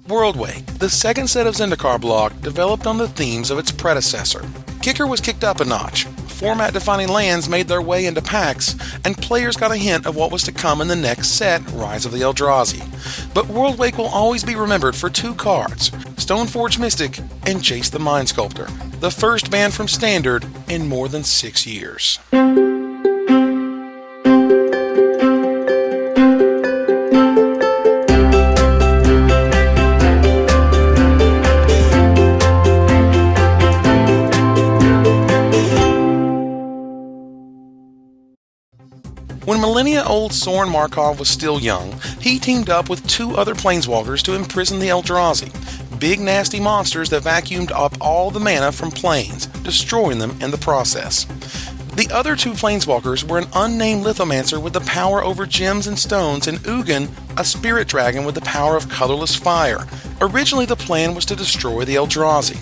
Worldwake, the second set of Zendikar block developed on the themes of its predecessor. Kicker was kicked up a notch. Format-defining lands made their way into packs, and players got a hint of what was to come in the next set, Rise of the Eldrazi. But Worldwake will always be remembered for two cards, Stoneforge Mystic and Jace the Mind Sculptor, the first banned from Standard in more than 6 years. When millennia-old Soren Markov was still young, he teamed up with two other planeswalkers to imprison the Eldrazi, big nasty monsters that vacuumed up all the mana from planes, destroying them in the process. The other two planeswalkers were an unnamed lithomancer with the power over gems and stones, and Ugin, a spirit dragon with the power of colorless fire. Originally the plan was to destroy the Eldrazi,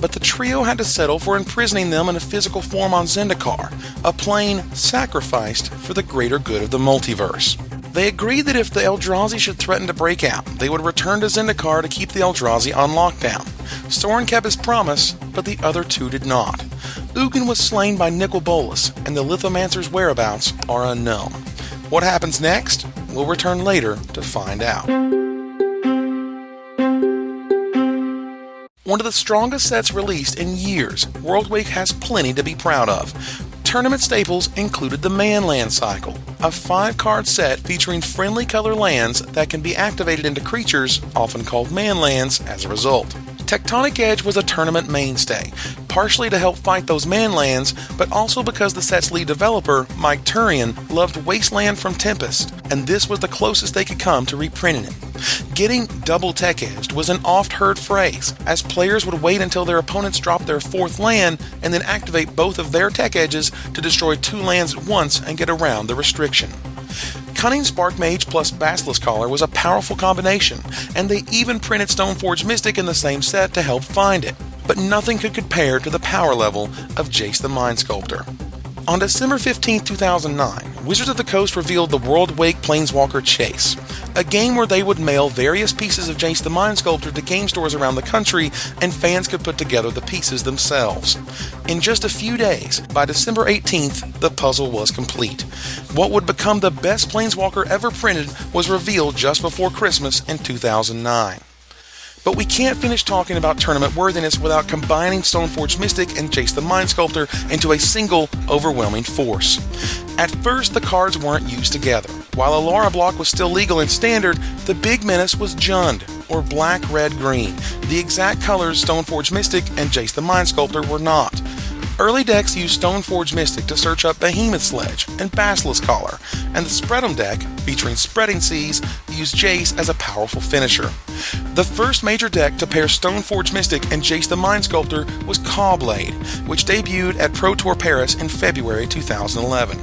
but the trio had to settle for imprisoning them in a physical form on Zendikar, a plane sacrificed for the greater good of the multiverse. They agreed that if the Eldrazi should threaten to break out, they would return to Zendikar to keep the Eldrazi on lockdown. Soren kept his promise, but the other two did not. Ugin was slain by Nicol Bolas, and the Lithomancer's whereabouts are unknown. What happens next? We'll return later to find out. One of the strongest sets released in years, Worldwake has plenty to be proud of. Tournament staples included the Manland Cycle, a 5-card set featuring friendly color lands that can be activated into creatures, often called manlands, as a result. Tectonic Edge was a tournament mainstay, partially to help fight those manlands, but also because the set's lead developer, Mike Turian, loved Wasteland from Tempest, and this was the closest they could come to reprinting it. Getting double tech-edged was an oft-heard phrase, as players would wait until their opponents dropped their 4th land and then activate both of their tech edges to destroy 2 lands at once and get around the restriction. Cunning Sparkmage plus Basilisk Collar was a powerful combination, and they even printed Stoneforge Mystic in the same set to help find it. But nothing could compare to the power level of Jace the Mind Sculptor. On December 15, 2009, Wizards of the Coast revealed the Worldwake Planeswalker Chase, a game where they would mail various pieces of Jace the Mind Sculptor to game stores around the country, and fans could put together the pieces themselves. In just a few days, by December 18th, the puzzle was complete. What would become the best Planeswalker ever printed was revealed just before Christmas in 2009. But we can't finish talking about tournament worthiness without combining Stoneforge Mystic and Jace the Mind Sculptor into a single, overwhelming force. At first, the cards weren't used together. While Alara block was still legal in Standard, the big menace was Jund, or black, red, green, the exact colors Stoneforge Mystic and Jace the Mind Sculptor were not. Early decks used Stoneforge Mystic to search up Behemoth Sledge and Basilisk Collar, and the Spread'em deck, featuring Spreading Seas, used Jace as a powerful finisher. The first major deck to pair Stoneforge Mystic and Jace the Mind Sculptor was Cawblade, which debuted at Pro Tour Paris in February 2011.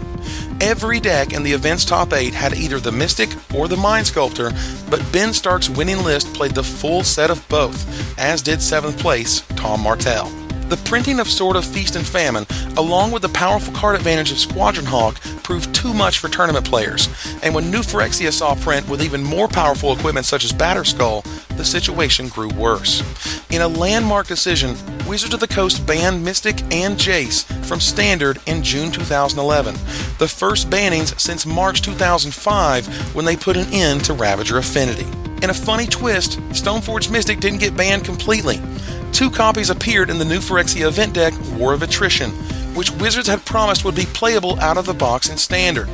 Every deck in the event's top 8 had either the Mystic or the Mind Sculptor, but Ben Stark's winning list played the full set of both, as did 7th place Tom Martell. The printing of Sword of Feast and Famine, along with the powerful card advantage of Squadron Hawk, proved too much for tournament players, and when New Phyrexia saw print with even more powerful equipment such as Batterskull, the situation grew worse. In a landmark decision, Wizards of the Coast banned Mystic and Jace from Standard in June 2011, the first bannings since March 2005 when they put an end to Ravager Affinity. In a funny twist, Stoneforge Mystic didn't get banned completely. 2 copies appeared in the New Phyrexia event deck, War of Attrition, which Wizards had promised would be playable out of the box in Standard.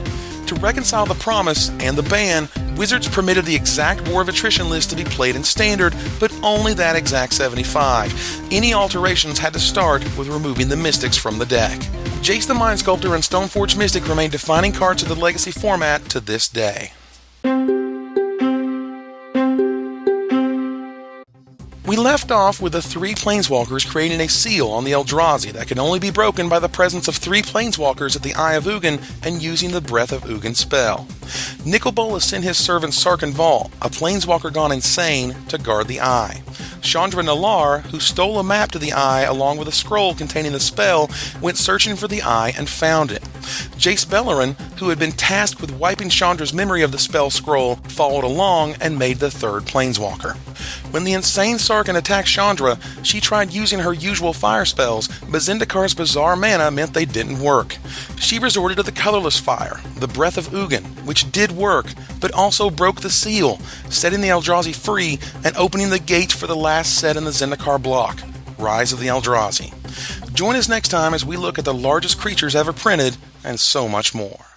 To reconcile the promise and the ban, Wizards permitted the exact War of Attrition list to be played in Standard, but only that exact 75. Any alterations had to start with removing the Mystics from the deck. Jace the Mind Sculptor and Stoneforge Mystic remain defining cards of the Legacy format to this day. We left off with the 3 Planeswalkers creating a seal on the Eldrazi that could only be broken by the presence of 3 Planeswalkers at the Eye of Ugin and using the Breath of Ugin spell. Nicol Bolas sent his servant Sarkhan Vol, a Planeswalker gone insane, to guard the Eye. Chandra Nalaar, who stole a map to the Eye along with a scroll containing the spell, went searching for the Eye and found it. Jace Beleren, who had been tasked with wiping Chandra's memory of the spell scroll, followed along and made the 3rd Planeswalker. When the insane Sarkhan attacked Chandra, she tried using her usual fire spells, but Zendikar's bizarre mana meant they didn't work. She resorted to the colorless fire, the Breath of Ugin, which did work, but also broke the seal, setting the Eldrazi free and opening the gates for the last set in the Zendikar block, Rise of the Eldrazi. Join us next time as we look at the largest creatures ever printed and so much more.